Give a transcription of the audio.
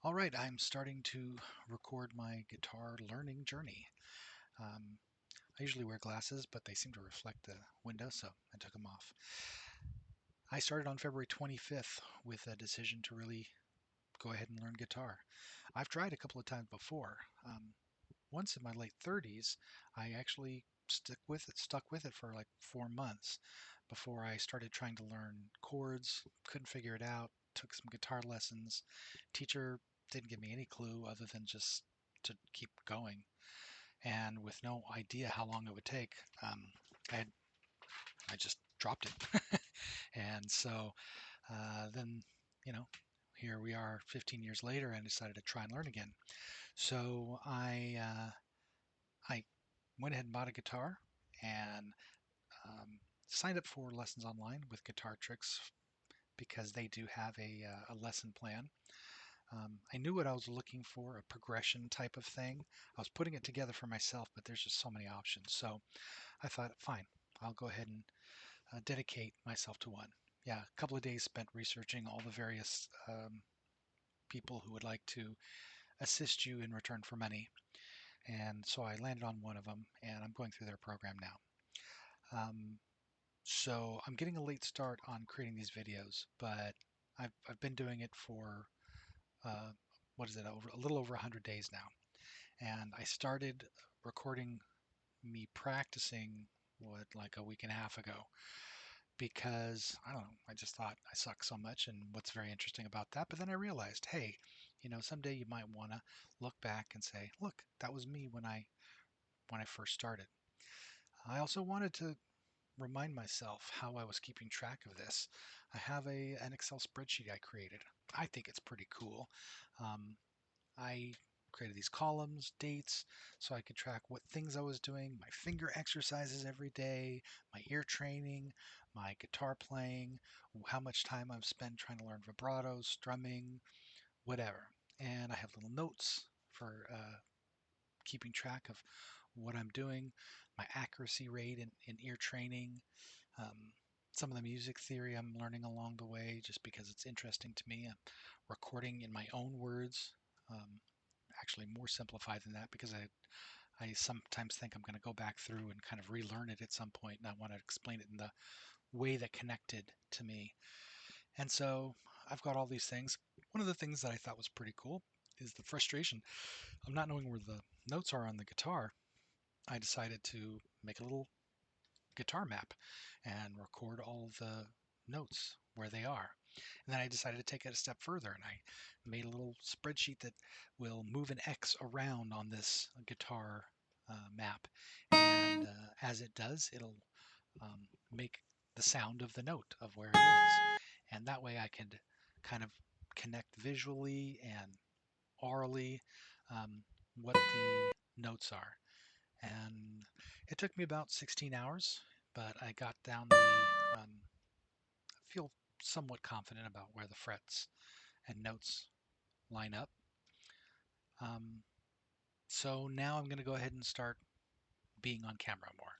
All right, I'm starting to record my guitar learning journey. Um, I usually wear glasses, but they seem to reflect the window, so I took them off. I started on February 25th with a decision to really go ahead and learn guitar. I've tried a couple of times before. Once in my late 30s, I actually stuck with it for like 4 months before I started trying to learn chords. Couldn't figure it out. Took some guitar lessons. Teacher didn't give me any clue other than just to keep going. And with no idea how long it would take, I had, I just dropped it. And so then, you know, here we are 15 years later and decided to try and learn again. So I went ahead and bought a guitar and signed up for lessons online with Guitar Tricks because they do have a lesson plan. I knew what I was looking for, a progression type of thing. I was putting it together for myself, but there's just so many options. So I thought, fine, I'll go ahead and dedicate myself to one. Yeah, a couple of days spent researching all the various people who would like to assist you in return for money. And so I landed on one of them, and I'm going through their program now. Um, so I'm getting a late start on creating these videos, but I've been doing it for uh, what is it, over a little over 100 days now. And I started recording me practicing like a week and a half ago because I don't know, I just thought I suck so much and what's very interesting about that. But then I realized, hey, someday you might want to look back and say, look, that was me when I first started. I also wanted to remind myself how I was keeping track of this. I have an Excel spreadsheet I created. I think it's pretty cool. Um, I created these columns, dates, so I could track what things I was doing, my finger exercises every day, my ear training, my guitar playing, how much time I've spent trying to learn vibrato, strumming, whatever. And I have little notes for keeping track of what I'm doing, my accuracy rate in ear training, um, some of the music theory I'm learning along the way just because it's interesting to me. I'm recording in my own words. Um, Actually more simplified than that because I sometimes think I'm going to go back through and kind of relearn it at some point and I want to explain it in the way that connected to me. And so I've got all these things. One of the things that I thought was pretty cool is the frustration of not knowing where the notes are on the guitar. I decided to make a little guitar map and record all the notes where they are. And then I decided to take it a step further and I made a little spreadsheet that will move an X around on this guitar map. And as it does, it'll make the sound of the note of where it is. And that way I could kind of connect visually and orally um, what the notes are. And it took me about 16 hours, but I got down I feel somewhat confident about where the frets and notes line up. Um, so now I'm going to go ahead and start being on camera more.